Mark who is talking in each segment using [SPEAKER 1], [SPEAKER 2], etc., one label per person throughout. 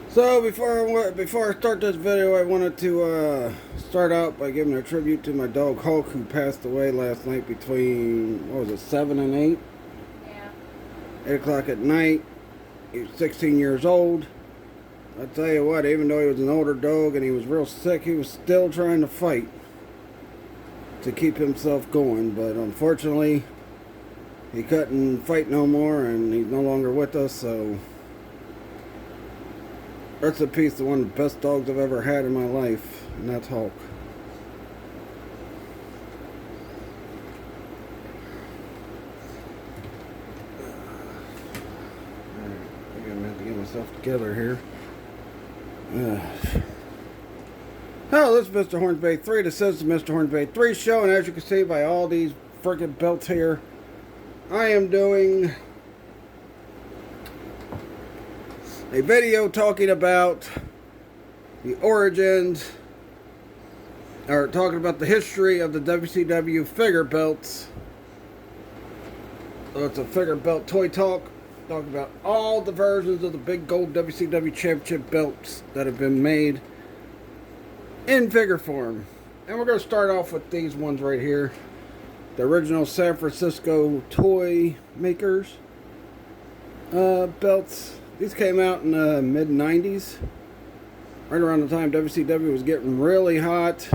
[SPEAKER 1] So before I start this video, I wanted to start out by giving a tribute to my dog Hulk, who passed away last night between, what was it, 7 and 8?
[SPEAKER 2] Yeah.
[SPEAKER 1] 8 o'clock at night. He was 16 years old. I tell you what, even though he was an older dog and he was real sick, he was still trying to fight to keep himself going. But unfortunately, he couldn't fight no more, and he's no longer with us, so rest in peace to one of the best dogs I've ever had in my life, and that's Hulk. Alright, I think I'm gonna have to get myself together here. Hello, this is Mr. Hornsby 3. This is the Mr. Hornsby 3 show, and as you can see by all these freaking belts here, I am doing a video talking about the origins, or talking about the history of the WCW figure belts. So it's a figure belt toy talk, talking about all the versions of the big gold WCW championship belts that have been made in figure form. And we're going to start off with these ones right here. The original San Francisco toy makers belts. These came out in the mid-90s. Right around the time WCW was getting really hot.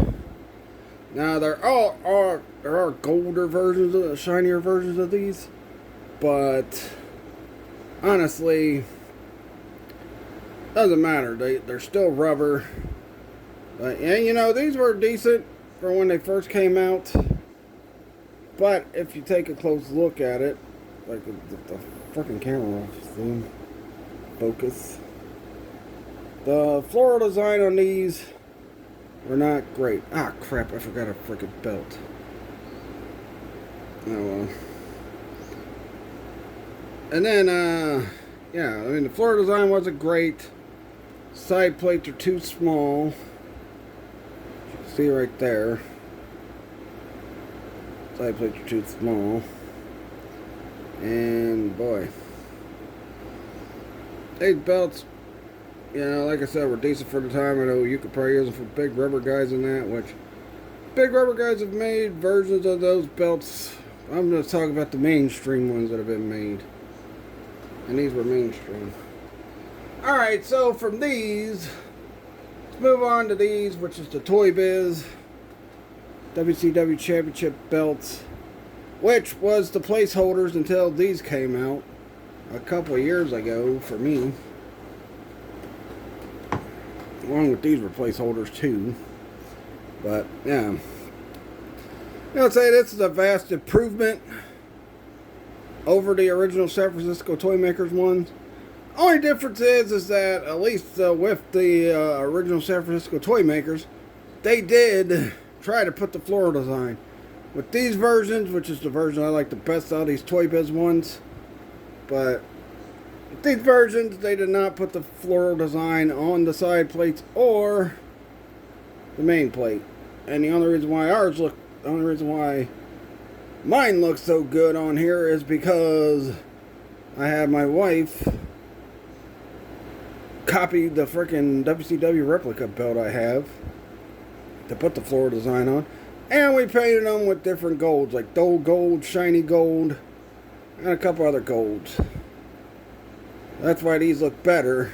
[SPEAKER 1] Now there are golder versions, shinier versions of these, but honestly, doesn't matter. They're still rubber. And you know, these were decent for when they first came out. But if you take a close look at it, like the freaking camera zoom focus. The floral design on these were not great. Ah, crap, I forgot a freaking belt. Oh well. And then, yeah, I mean, the floral design wasn't great. Side plates are too small. You can see right there. Side plates are too small. And, boy. These belts, you know, like I said, were decent for the time. I know you could probably use them for big rubber guys and that, which big rubber guys have made versions of those belts. I'm going to talk about the mainstream ones that have been made. And these were mainstream. Alright, so from these, let's move on to these, which is the Toy Biz WCW Championship belts, which was the placeholders until these came out a couple of years ago for me. Along with these were placeholders too. But yeah, I'd say this is a vast improvement over the original San Francisco Toy Makers ones. Only difference is that at least with the original San Francisco Toy Makers, they did try to put the floral design. With these versions, which is the version I like the best out of these Toy Biz ones, but with these versions, they did not put the floral design on the side plates or the main plate. And the only reason why mine looks so good on here is because I had my wife copy the freaking WCW replica belt I have to put the floral design on. And we painted them with different golds, like dull gold, shiny gold, and a couple other golds. That's why these look better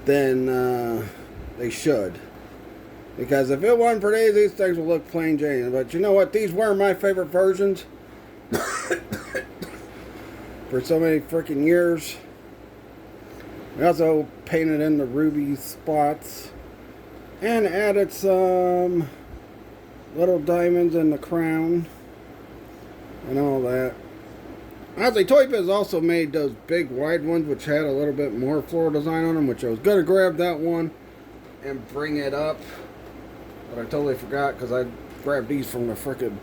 [SPEAKER 1] than they should. Because if it wasn't for these things would look plain Jane. But you know what? These were my favorite versions for so many freaking years. We also painted in the ruby spots and added some little diamonds in the crown and all that. Honestly, Toy Biz also made those big wide ones which had a little bit more floral design on them, which I was going to grab that one and bring it up, but I totally forgot because I grabbed these from the frickin'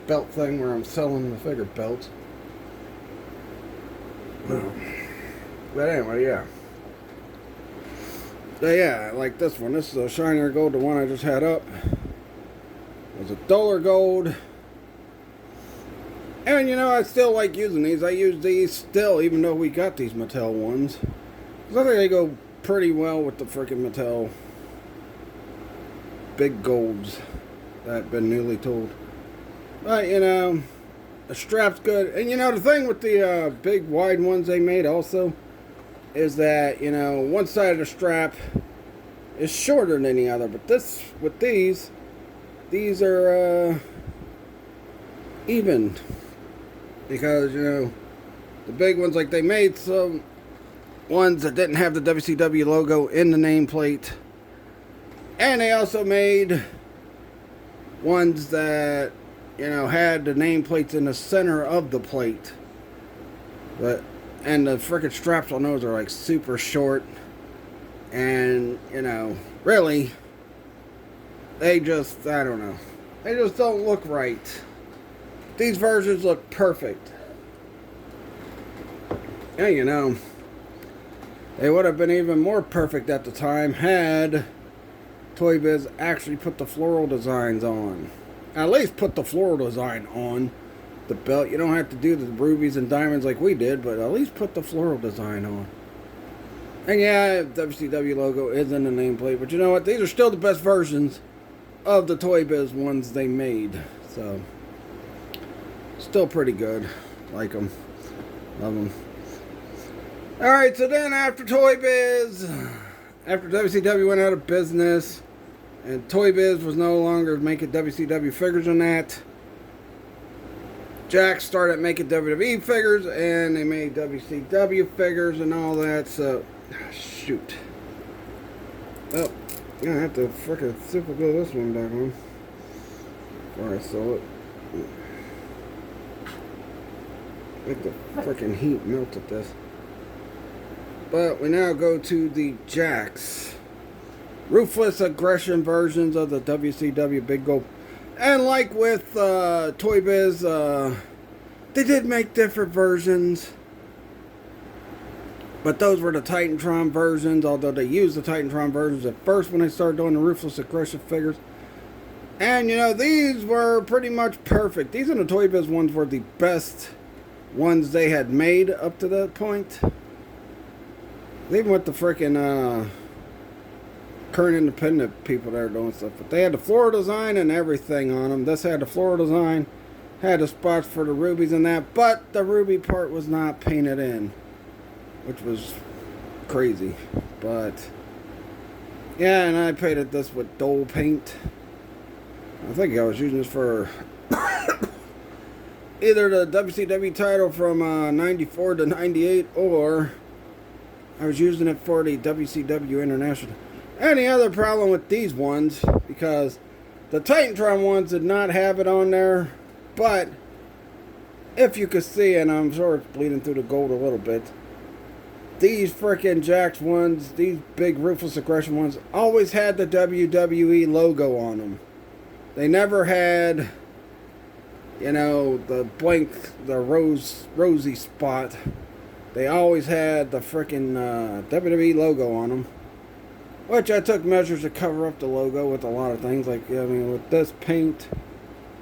[SPEAKER 1] belt thing where I'm selling the figure belts. But anyway, yeah. So yeah, like this one. This is a shinier gold, the one I just had up. It was a duller gold. And you know, I still like using these. I use these still, even though we got these Mattel ones. Because I think they go pretty well with the freaking Mattel big golds that have been newly tooled. But, you know, the strap's good. And, you know, the thing with the big wide ones they made also is that, you know, one side of the strap is shorter than the other. But this, with these are even. Because, you know, the big ones, like they made some ones that didn't have the WCW logo in the nameplate. And they also made ones that, you know, had the nameplates in the center of the plate. And the frickin' straps on those are like super short. And, you know, really, they just, I don't know. They just don't look right. These versions look perfect. Yeah, you know, they would have been even more perfect at the time had Toy Biz actually put the floral designs on. At least put the floral design on the belt. You don't have to do the rubies and diamonds like we did, but at least put the floral design on. And yeah, WCW logo is in the nameplate, but you know what? These are still the best versions of the Toy Biz ones they made. So, still pretty good. Like them. Love them. Alright, so then after Toy Biz, after WCW went out of business, and Toy Biz was no longer making WCW figures on that, Jakks started making WWE figures, and they made WCW figures and all that, so, shoot. Oh, I have to frickin' super glue this one back on before I sew it. Make the frickin' heat melt at this. But we now go to the Jakks Ruthless Aggression versions of the WCW Big Gold. And like with Toy Biz, they did make different versions. But those were the Titantron versions, although they used the Titantron versions at first when they started doing the Ruthless Aggression figures. And, you know, these were pretty much perfect. These are the Toy Biz ones were the best ones they had made up to that point. Even with the freaking current independent people that are doing stuff. But they had the floral design and everything on them. This had the floral design, had the spots for the rubies and that, but the ruby part was not painted in, which was crazy. But yeah, and I painted this with Dole paint. I think I was using this for either the WCW title from 94 to 98, or I was using it for the WCW International. And the other problem with these ones, because the Titantron ones did not have it on there, but if you could see, and I'm sure it's bleeding through the gold a little bit, these frickin' Jakks ones, these big Ruthless Aggression ones, always had the WWE logo on them. They never had, you know, the blank, the rosy spot. They always had the frickin' WWE logo on them. Which I took measures to cover up the logo with a lot of things. Like, I mean, with this paint.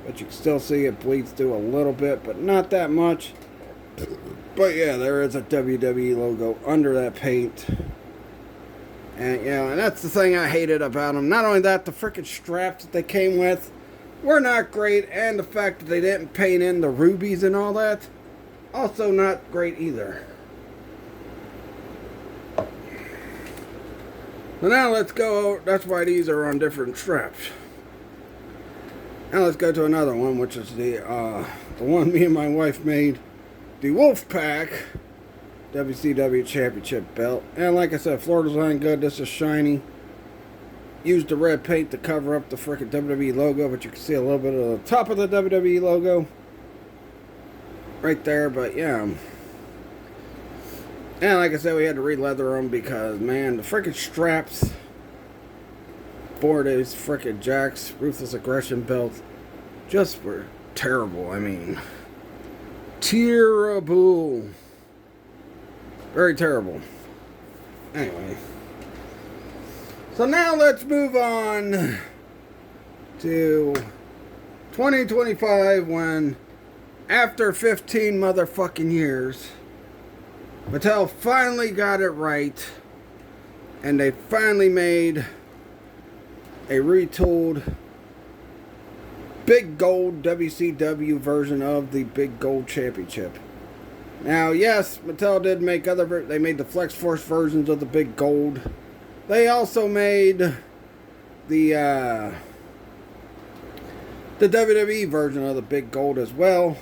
[SPEAKER 1] But you can still see it bleeds through a little bit. But not that much. But yeah, there is a WWE logo under that paint. And, you know, and that's the thing I hated about them. Not only that, the frickin' straps that they came with were not great. And the fact that they didn't paint in the rubies and all that, also not great either. So now let's go, that's why these are on different straps. Now let's go to another one, which is the one me and my wife made. The Wolfpack WCW Championship belt. And like I said, floor design good, this is shiny. Used the red paint to cover up the frickin' WWE logo, but you can see a little bit of the top of the WWE logo. Right there, but yeah. And like I said, we had to re-leather them because, man, the freaking straps for these freaking Jakks Ruthless Aggression belts just were terrible. I mean, terrible. Very terrible. Anyway. So now let's move on to 2025 when, after 15 motherfucking years, Mattel finally got it right and they finally made a retooled Big Gold WCW version of the Big Gold Championship. Now, yes, Mattel did make they made the Flex Force versions of the Big Gold. They also made the WWE version of the Big Gold as well.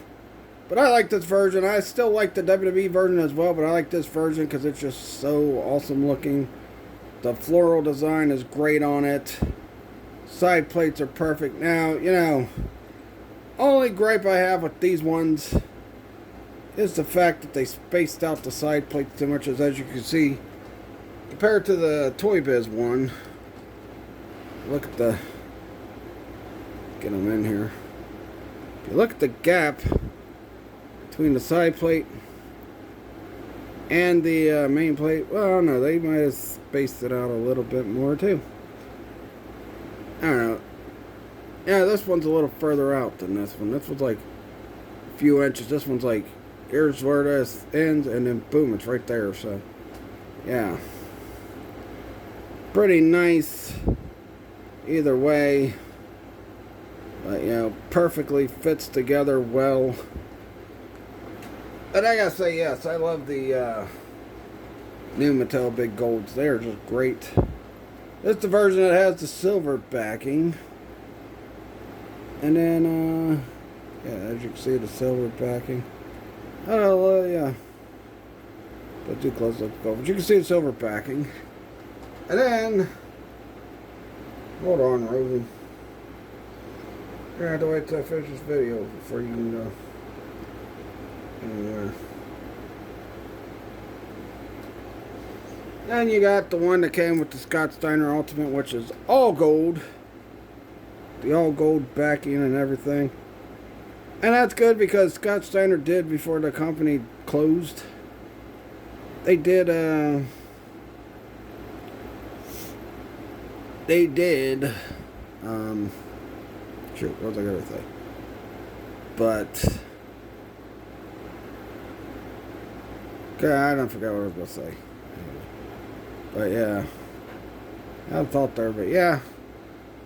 [SPEAKER 1] But I like this version. I still like the WWE version as well, but I like this version because it's just so awesome looking. The floral design is great on it. Side plates are perfect. Now, you know, only gripe I have with these ones is the fact that they spaced out the side plates too much, as you can see, compared to the Toy Biz one. Look at the, get them in here. If you look at the gap between the side plate and the main plate, well, no, they might have spaced it out a little bit more too. I don't know. Yeah, this one's a little further out than this one. This one's like a few inches. This one's like, here's where this ends, and then boom, it's right there. So, yeah. Pretty nice either way. But, you know, perfectly fits together well. And I gotta say, yes, I love the new Mattel Big Golds. They are just great. This is the version that has the silver backing. And then, yeah, as you can see, the silver backing. Oh, yeah. But too close, let's go. But you can see the silver backing. And then, hold on, Rosie. You're gonna have to wait till I finish this video before you can go anywhere. Then you got the one that came with the Scott Steiner Ultimate, which is all gold. The all gold backing and everything. And that's good because Scott Steiner did, before the company closed, they did, shoot, what was I gonna say? But, God, I don't forget what I was gonna say. But yeah, I thought there, but yeah.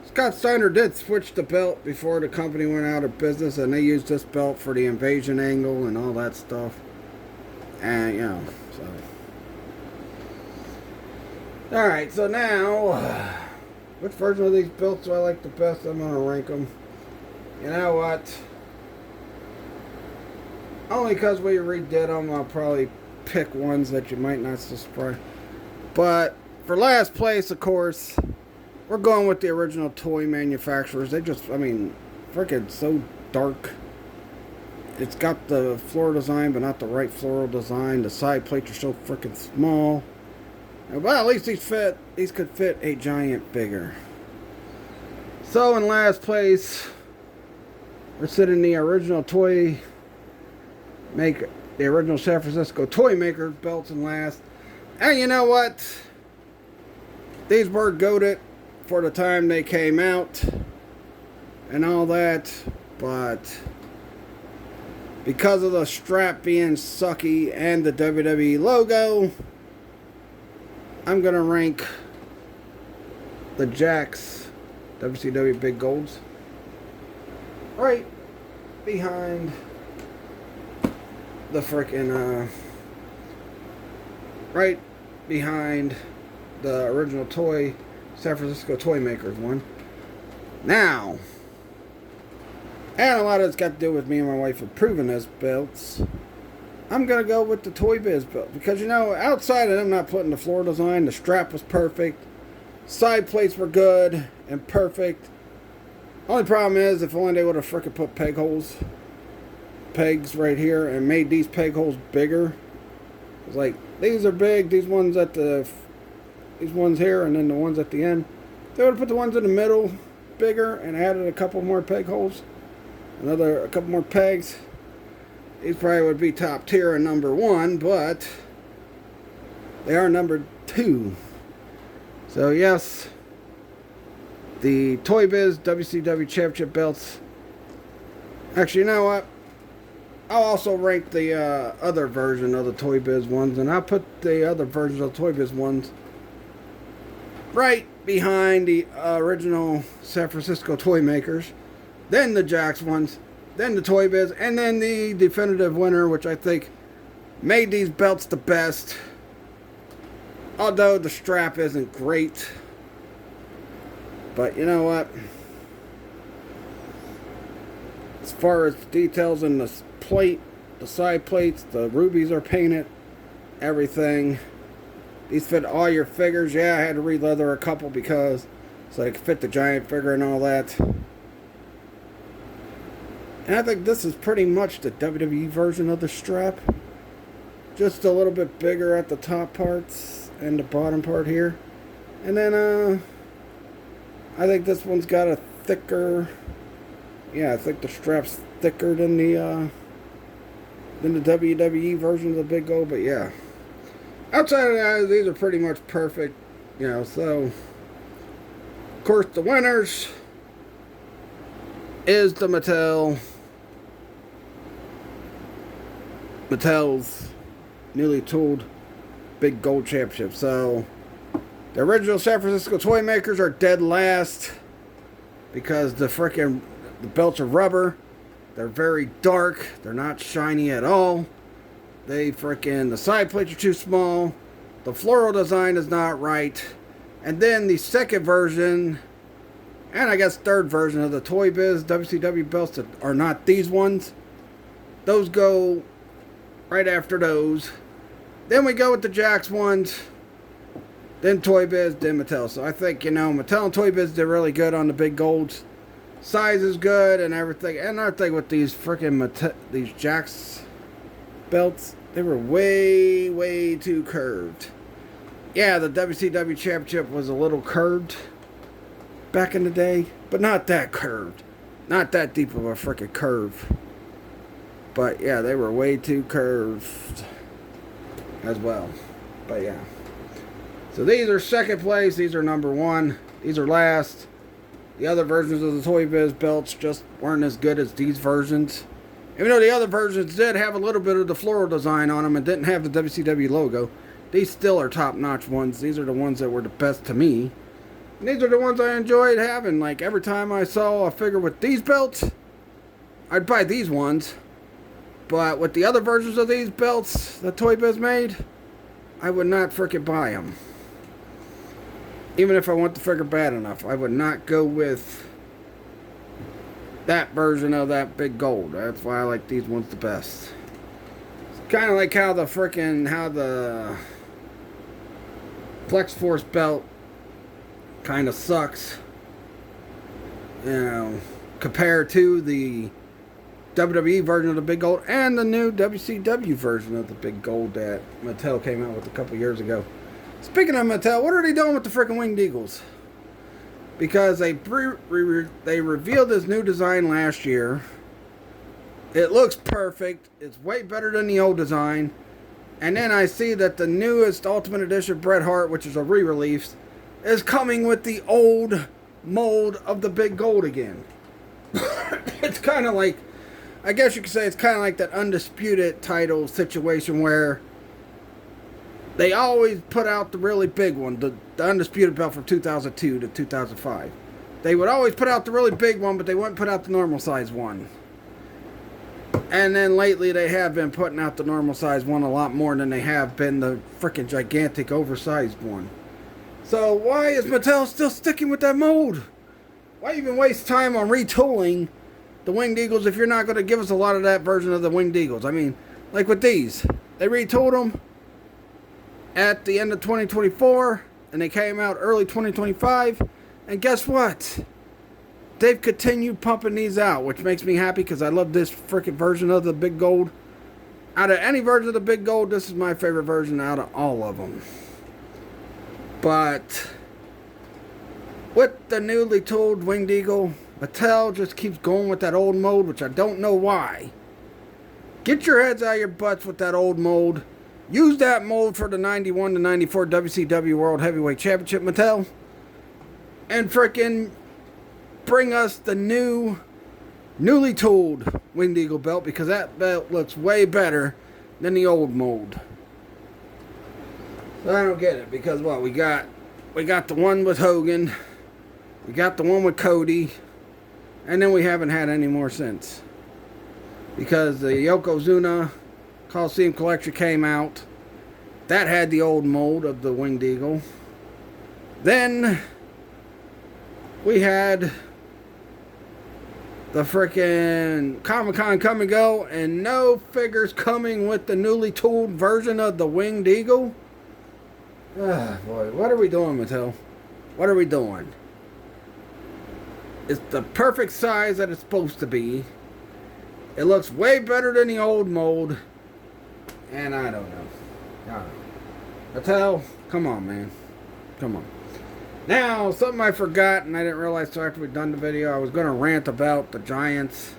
[SPEAKER 1] Scott Steiner did switch the belt before the company went out of business, and they used this belt for the invasion angle and all that stuff. And, you know, so. Alright, so now, which version of these belts do I like the best? I'm going to rank them. You know what? Only because we redid them, I'll probably pick ones that you might not subscribe. But for last place, of course, we're going with the original toy manufacturers. They just, I mean, freaking so dark. It's got the floral design, but not the right floral design. The side plates are so freaking small. Well, at least these could fit a giant bigger. So in last place, we're sitting the original the original San Francisco Toy Makers belts in last. And you know what? These were goated for the time they came out and all that, but because of the strap being sucky and the WWE logo, I'm going to rank the Jakks WCW Big Golds right behind the frickin' right behind the original San Francisco Toy Makers one. Now, and a lot of it's got to do with me and my wife approving those belts, I'm going to go with the Toy Biz belt. Because, you know, outside of them not putting the floor design, the strap was perfect. Side plates were good and perfect. Only problem is, if only they would have frickin' put pegs right here and made these peg holes bigger. It's like, these are big, these ones here, and then the ones at the end. They would have put the ones in the middle bigger and added a couple more peg holes. A couple more pegs. These probably would be top tier and number one, but they are number 2. So yes, the Toy Biz WCW Championship belts. Actually, you know what? I'll also rank the other version of the Toy Biz ones, and I'll put the other versions of the Toy Biz ones right behind the original San Francisco toy makers, then the Jakks ones, then the Toy Biz, and then the definitive winner, which I think made these belts the best. Although the strap isn't great. But you know what? As far as the details in the plate, the side plates, the rubies are painted, everything. These fit all your figures. Yeah, I had to re-leather a couple because so they could fit the giant figure and all that. And I think this is pretty much the WWE version of the strap. Just a little bit bigger at the top parts and the bottom part here. And then I think this one's got a thicker, yeah, I think the strap's thicker than the WWE version of the Big Gold, but yeah. Outside of that, these are pretty much perfect, you know, so of course the winners is the Mattel's newly tooled Big Gold Championship. So the original San Francisco toy makers are dead last because the belts are rubber. They're very dark. They're not shiny at all. The side plates are too small. The floral design is not right. And then the second version, and I guess third version of the Toy Biz WCW belts that are not these ones, those go right after those. Then we go with the Jakks ones, then Toy Biz, then Mattel. So I think, you know, Mattel and Toy Biz did really good on the Big Golds. Size is good and everything. And another thing with these these Jakks belts, they were way, way too curved. Yeah, the WCW Championship was a little curved back in the day, but not that curved. Not that deep of a freaking curve. But yeah, they were way too curved as well. But yeah. So these are second place. These are number one. These are last. The other versions of the Toy Biz belts just weren't as good as these versions. Even though the other versions did have a little bit of the floral design on them and didn't have the WCW logo, these still are top-notch ones. These are the ones that were the best to me. And these are the ones I enjoyed having. Like, every time I saw a figure with these belts, I'd buy these ones. But with the other versions of these belts that Toy Biz made, I would not frickin' buy them. Even if I want the figure bad enough, I would not go with that version of that Big Gold. That's why I like these ones the best. It's kind of like how the Flex Force belt kind of sucks, you know, compared to the WWE version of the Big Gold and the new WCW version of the Big Gold that Mattel came out with a couple years ago. Speaking of Mattel, what are they doing with the freaking Winged Eagles? Because they revealed this new design last year. It looks perfect. It's way better than the old design. And then I see that the newest Ultimate Edition Bret Hart, which is a re-release, is coming with the old mold of the Big Gold again. It's kind of like, I guess you could say it's kind of like that Undisputed title situation where they always put out the really big one, the Undisputed belt from 2002 to 2005. They would always put out the really big one, but they wouldn't put out the normal size one. And then lately they have been putting out the normal size one a lot more than they have been the freaking gigantic oversized one. So why is Mattel still sticking with that mold? Why even waste time on retooling the Winged Eagles if you're not going to give us a lot of that version of the Winged Eagles? I mean, like with these, they retooled them at the end of 2024, and they came out early 2025, and guess what? They've continued pumping these out, which makes me happy because I love this freaking version of the Big Gold. Out of any version of the Big Gold, this is my favorite version out of all of them. But with the newly tooled Winged Eagle, Mattel just keeps going with that old mold, which I don't know why. Get your heads out of your butts with that old mold. Use that mold for the 91 to 94 WCW World Heavyweight Championship, Mattel. And frickin' bring us the newly tooled Winged Eagle belt, because that belt looks way better than the old mold. So I don't get it, because what, we got we got the one with Hogan, we got the one with Cody, and then we haven't had any more since. Because the Yokozuna Coliseum Collection came out. That had the old mold of the Winged Eagle. Then we had the frickin' Comic-Con come and go, and no figures coming with the newly tooled version of the Winged Eagle. Ah, boy, what are we doing, Mattel? What are we doing? It's the perfect size that it's supposed to be. It looks way better than the old mold. And I don't know. Mattel, come on, man. Come on. Now, something I forgot and I didn't realize till after we'd done the video, I was going to rant about the Giants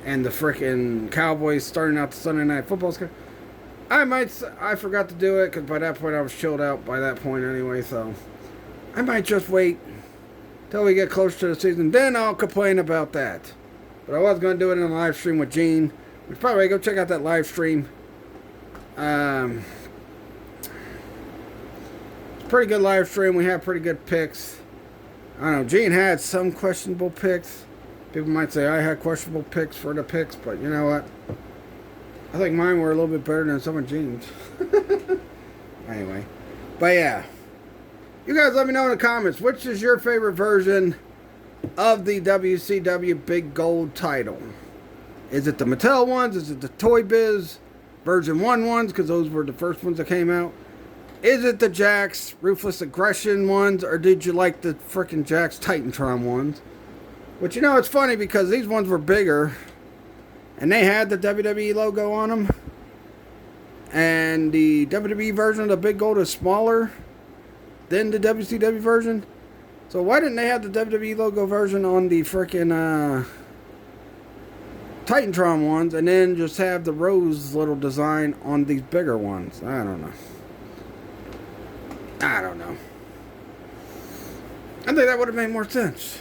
[SPEAKER 1] and the frickin' Cowboys starting out the Sunday Night Football. I forgot to do it because by that point I was chilled out by that point anyway, so I might just wait till we get closer to the season. Then I'll complain about that. But I was going to do it in a live stream with Gene. Which, by the way, go check out that live stream. It's a pretty good live stream. We have pretty good picks. I don't know. Gene had some questionable picks. People might say I had questionable picks for the picks. But you know what? I think mine were a little bit better than some of Gene's. Anyway. But yeah. You guys let me know in the comments. Which is your favorite version of the WCW Big Gold title? Is it the Mattel ones? Is it the Toy Biz version 1 ones? Because those were the first ones that came out. Is it the Jakks Ruthless Aggression ones? Or did you like the frickin' Jakks Titantron ones? Which, you know, it's funny because these ones were bigger. And they had the WWE logo on them. And the WWE version of the Big Gold is smaller than the WCW version. So why didn't they have the WWE logo version on the frickin' Titantron ones and then just have the rose little design on these bigger ones? I don't know. I think that would have made more sense.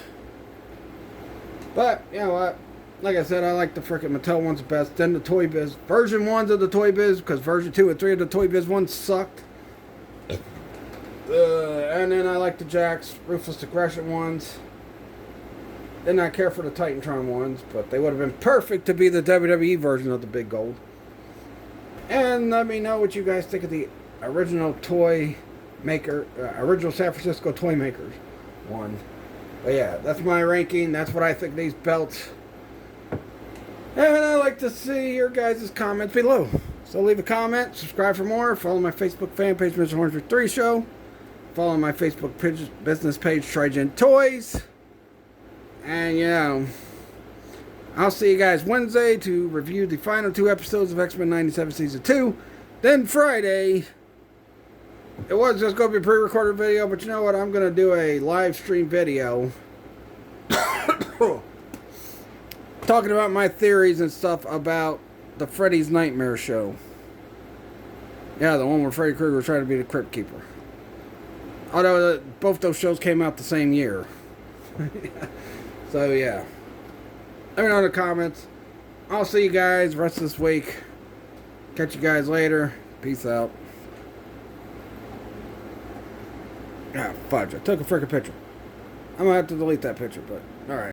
[SPEAKER 1] But, you know what? Like I said, I like the frickin' Mattel ones best. Then the Toy Biz. Version 1s of the Toy Biz, because version 2 and 3 of the Toy Biz ones sucked. And then I like the Jakks Ruthless Aggression ones. Did not care for the Titantron ones, but they would have been perfect to be the WWE version of the Big Gold. And let me know what you guys think of the original toy maker, original San Francisco Toy Makers one. But yeah, that's my ranking. That's what I think these belts. And I'd like to see your guys' comments below. So leave a comment, subscribe for more, follow my Facebook fan page, Mr. Hornsby 3 Show. Follow my Facebook business page, Trigen Toys. And, you know, I'll see you guys Wednesday to review the final 2 episodes of X-Men 97 Season 2. Then Friday, it was just going to be a pre-recorded video, but you know what? I'm going to do a live stream video talking about my theories and stuff about the Freddy's Nightmare show. Yeah, the one where Freddy Krueger was trying to be the Crypt Keeper. Although both those shows came out the same year. So, yeah. Let me know in the comments. I'll see you guys the rest of this week. Catch you guys later. Peace out. Ah, fudge. I took a freaking picture. I'm going to have to delete that picture, but alright.